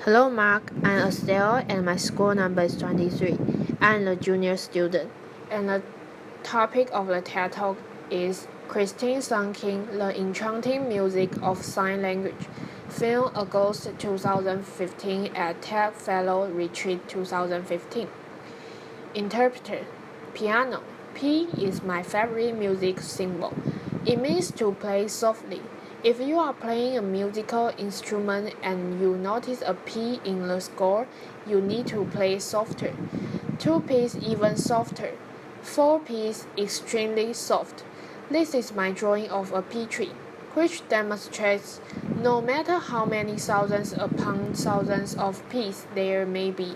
Hello, Mark. I'm Estelle, and my school number is 23. I'm a junior student, and the topic of the TED Talk is Christine Sunking, The Enchanting Music of Sign Language, film August 2015 at TED Fellow Retreat 2015. Interpreter, piano. P is my favorite music symbol. It means to play softly. If you are playing a musical instrument and you notice a P in the score, you need to play softer. 2Ps even softer. 4Ps extremely soft. This is my drawing of a P tree, which demonstrates no matter how many thousands upon thousands of Ps there may be,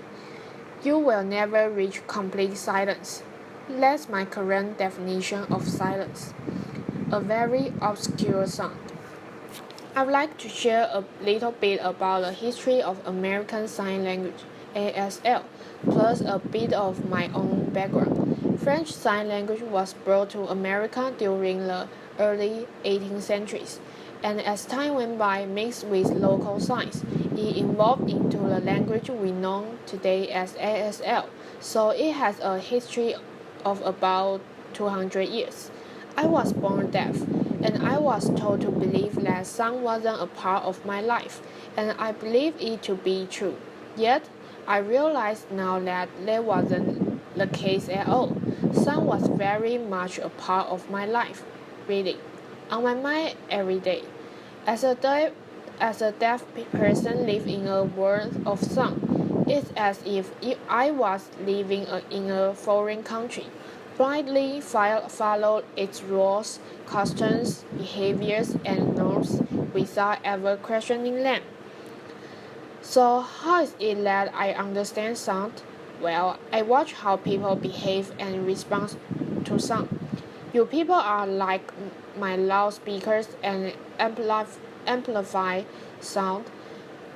you will never reach complete silence. That's my current definition of silence. A very obscure sound. I'd like to share a little bit about the history of American Sign Language, ASL, plus a bit of my own background. French Sign Language was brought to America during the early 18th centuries, and as time went by mixed with local signs, it evolved into the language we know today as ASL, so it has a history of about 200 years. I was born deaf, and I was told to believe that sound wasn't a part of my life, and I believed it to be true. Yet, I realize now that that wasn't the case at all. Sound was very much a part of my life, really, on my mind every day. As a deaf person living in a world of sound, it's as if I was living in a foreign country, blindly follow its rules, customs, behaviors, and norms without ever questioning them. So how is it that I understand sound? Well, I watch how people behave and respond to sound. You people are like my loudspeakers and amplify sound.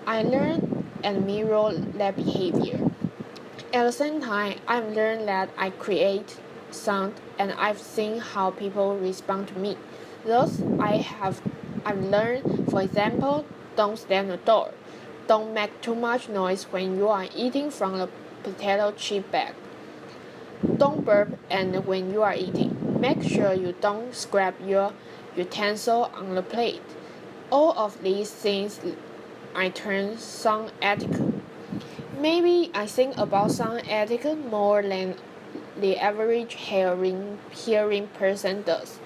I learn and mirror their behavior. At the same time, I've learned that I create sound and I've seen how people respond to me. Thus, I've learned, for example, don't stand at the door. Don't make too much noise when you are eating from the potato chip bag. Don't burp and when you are eating. Make sure you don't scrape your utensil on the plate. All of these things I term sound etiquette. Maybe I think about sound etiquette more than the average hearing person does.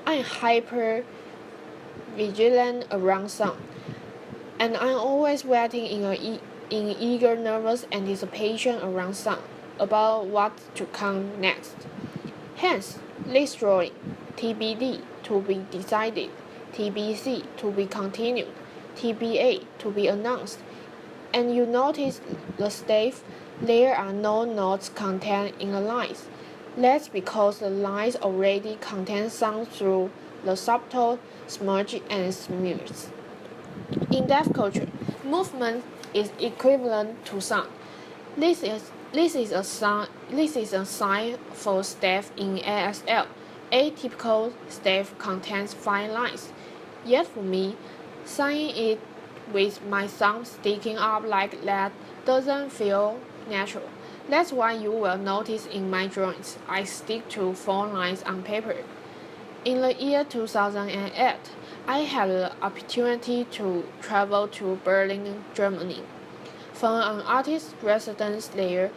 I'm hyper vigilant around sound, and I'm always waiting in eager nervous anticipation around sound about what to come next. Hence, this drawing, TBD to be decided, TBC to be continued, TBA to be announced, and you notice the staff, there are no notes contained in the lines. That's because the lines already contain sound through the subtle smudge and smears. In deaf culture, movement is equivalent to sound. This is a sign for staff in ASL. Atypical staff contains 5 lines. Yet for me, saying it with my thumb sticking up like that doesn't feel natural. That's why you will notice in my drawings, I stick to 4 lines on paper. In the year 2008, I had the opportunity to travel to Berlin, Germany. From an artist residence there,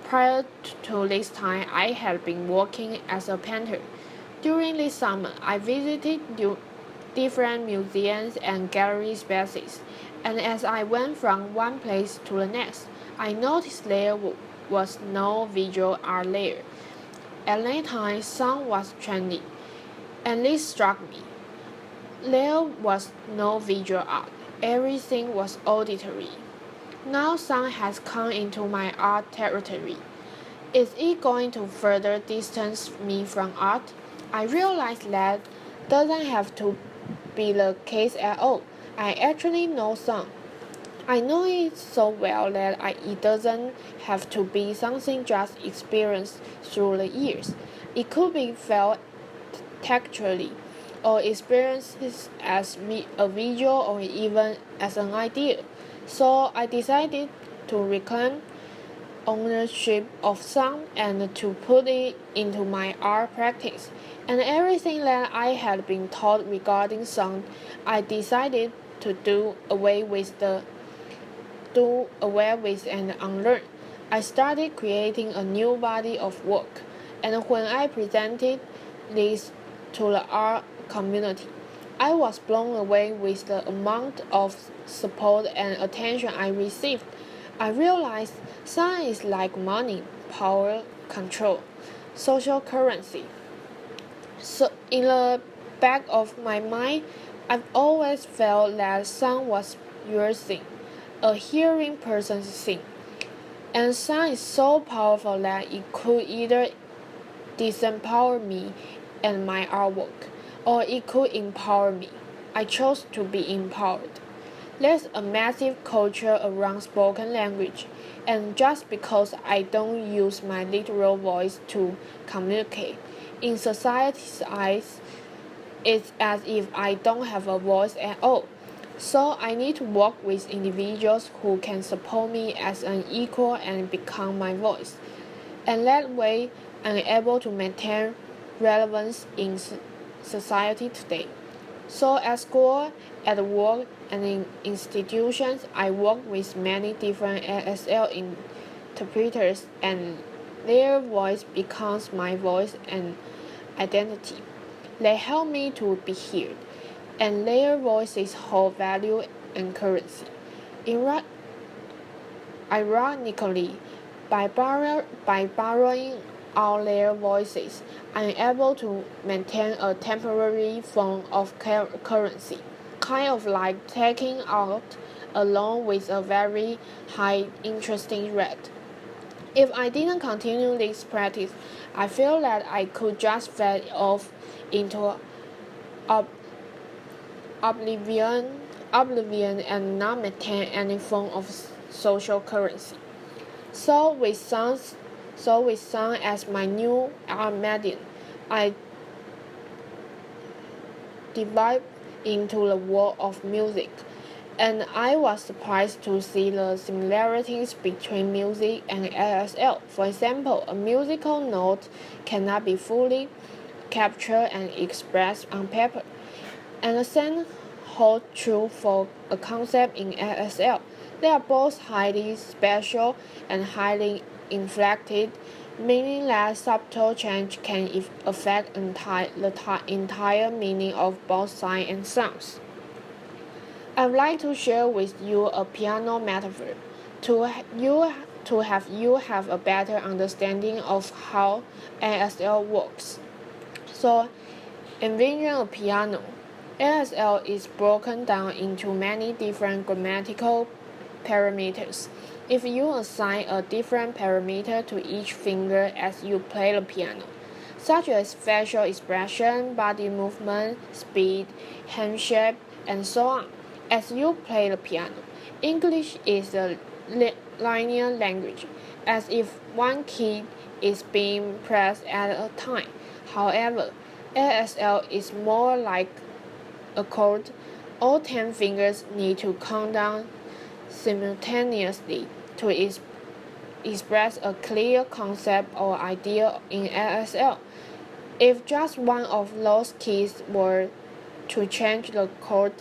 prior to this time, I had been working as a painter. During this summer, I visited different museums and gallery spaces, and as I went from one place to the next, I noticed there was no visual art there. At that time, sound was trendy, and this struck me. There was no visual art, everything was auditory. Now sound has come into my art territory. Is it going to further distance me from art? I realize that doesn't have to be the case at all. I actually know sound. I know it so well that it doesn't have to be something just experienced through the years. It could be felt texturally, or experienced as a visual or even as an idea. So I decided to reclaim ownership of sound and to put it into my art practice. And everything that I had been taught regarding sound, I decided to do away with and unlearn. I started creating a new body of work, and when I presented this to the art community, I was blown away with the amount of support and attention I received. I realized sound is like money, power, control, social currency. So in the back of my mind, I've always felt that sound was your thing, a hearing person's thing. And sound is so powerful that it could either disempower me and my artwork, or it could empower me. I chose to be empowered. There's a massive culture around spoken language, and just because I don't use my literal voice to communicate, in society's eyes, it's as if I don't have a voice at all. So I need to work with individuals who can support me as an equal and become my voice. And that way, I'm able to maintain relevance in society today. So at school, at work, and in institutions, I work with many different ASL interpreters, and their voice becomes my voice and identity. They help me to be heard, and their voices hold value and currency. Ironically, by borrowing out their voices, I'm able to maintain a temporary form of currency, kind of like taking out a loan with a very high interesting rate. If I didn't continue this practice, I feel that I could just fade off into oblivion and not maintain any form of social currency. So with sound as my new art medium, I dived into the world of music, and I was surprised to see the similarities between music and ASL. For example, a musical note cannot be fully captured and expressed on paper, and the same holds true for a concept in ASL. They are both highly spatial and highly inflected, meaning that subtle change can affect the entire meaning of both signs and sounds. I'd like to share with you a piano metaphor to have you have a better understanding of how ASL works. So, envision a piano. ASL is broken down into many different grammatical parameters. If you assign a different parameter to each finger as you play the piano, such as facial expression, body movement, speed, hand shape, and so on, as you play the piano, English is a linear language, as if one key is being pressed at a time. However, ASL is more like a chord. All 10 fingers need to count down simultaneously to express a clear concept or idea in ASL. If just one of those keys were to change the chord,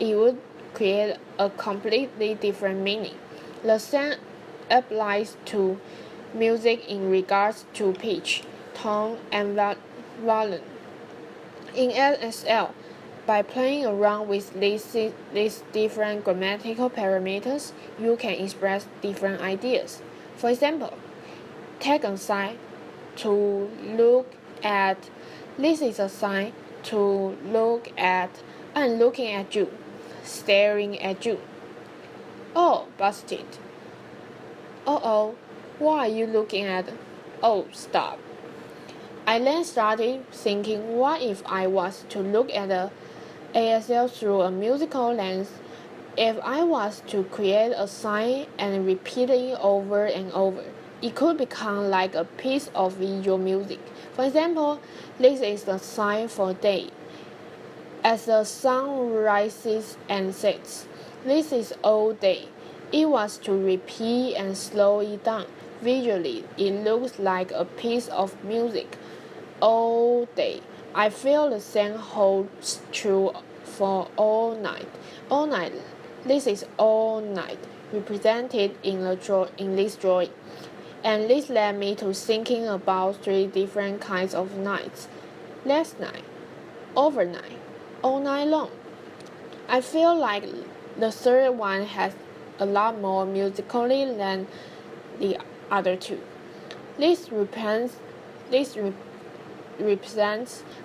it would create a completely different meaning. The same applies to music in regards to pitch, tone, and volume. In ASL, by playing around with these different grammatical parameters, you can express different ideas. For example, take a sign to look at. This is a sign to look at. I'm looking at you, staring at you. Oh, busted. Uh-oh, what are you looking at? Oh, stop. I then started thinking, what if I was to look at the ASL through a musical lens? If I was to create a sign and repeat it over and over, it could become like a piece of visual music. For example, this is the sign for day. As the sun rises and sets, this is all day. It was to repeat and slow it down. Visually, it looks like a piece of music all day. I feel the same holds true for all night. All night. This is all night represented in this drawing. And this led me to thinking about three different kinds of nights. Last night, overnight, all night long. I feel like the third one has a lot more musically than the other two. This represents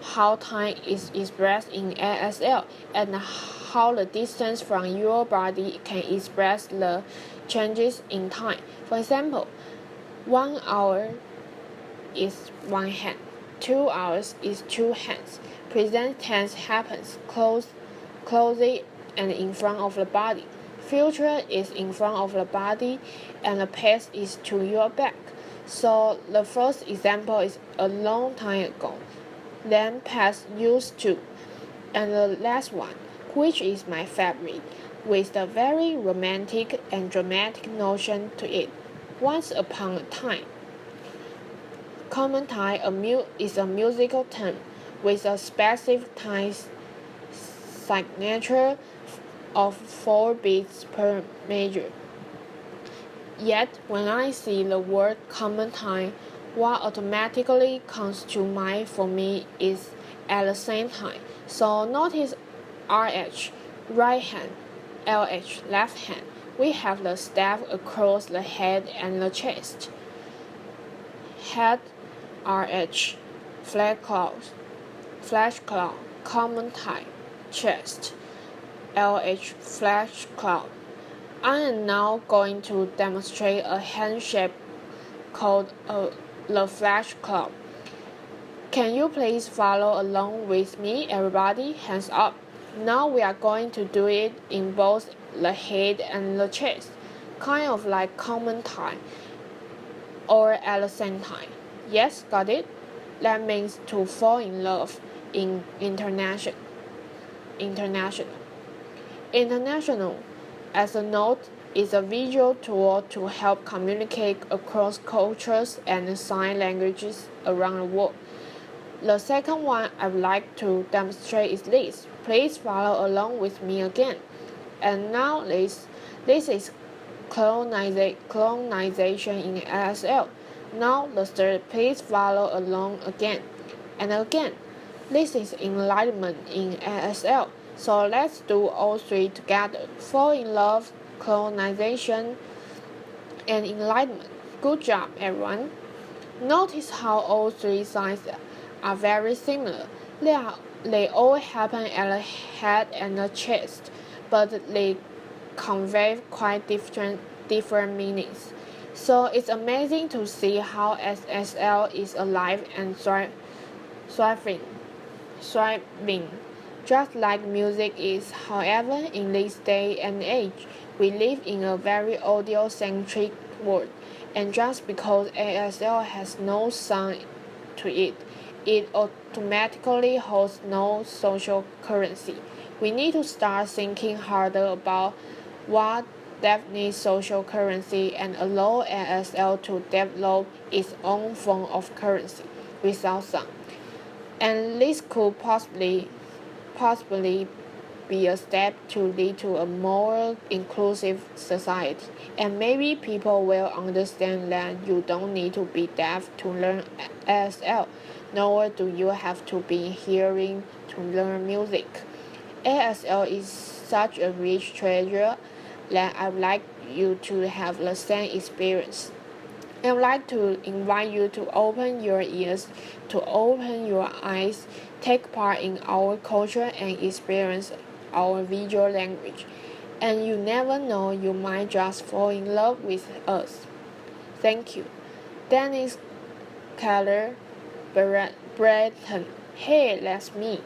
how time is expressed in ASL and how the distance from your body can express the changes in time. For example, 1 hour is one hand, 2 hours is two hands. Present tense happens closely and in front of the body. Future is in front of the body and the past is to your back. So the first example is a long time ago, then past used to, and the last one, which is my favorite, with a very romantic and dramatic notion to it. Once upon a time. Common time is a musical term with a specific time signature of 4 beats per measure. Yet, when I see the word common time, what automatically comes to mind for me is at the same time. So notice RH, right hand, LH, left hand. We have the staff across the head and the chest. Head, RH, flash cloud, common time, chest, LH, flash cloud. I am now going to demonstrate a hand shape called the flash cloud. Can you please follow along with me, everybody? Hands up. Now we are going to do it in both the head and the chest, kind of like common time, or at the same time. Yes, got it? That means to fall in love in international. International, as a note, is a visual tool to help communicate across cultures and sign languages around the world. The second one I would like to demonstrate is this. Please follow along with me again. And now this is colonization in ASL. Now the third, please follow along again and again. This is enlightenment in ASL. So let's do all three together. Fall in love, colonization, and enlightenment. Good job, everyone. Notice how all three signs are very similar. They all happen at the head and the chest, but they convey quite different meanings. So it's amazing to see how SSL is alive and thriving, just like music is. However, in this day and age, we live in a very audio-centric world, and just because ASL has no sound to it, it automatically holds no social currency. We need to start thinking harder about what defines social currency and allow ASL to develop its own form of currency without sound. And this could possibly be a step to lead to a more inclusive society. And maybe people will understand that you don't need to be deaf to learn ASL, nor do you have to be hearing to learn music. ASL is such a rich treasure that I would like you to have the same experience. I would like to invite you to open your ears, to open your eyes, take part in our culture and experience our visual language. And you never know, you might just fall in love with us. Thank you. Dennis Keller Breton. Hey, that's me.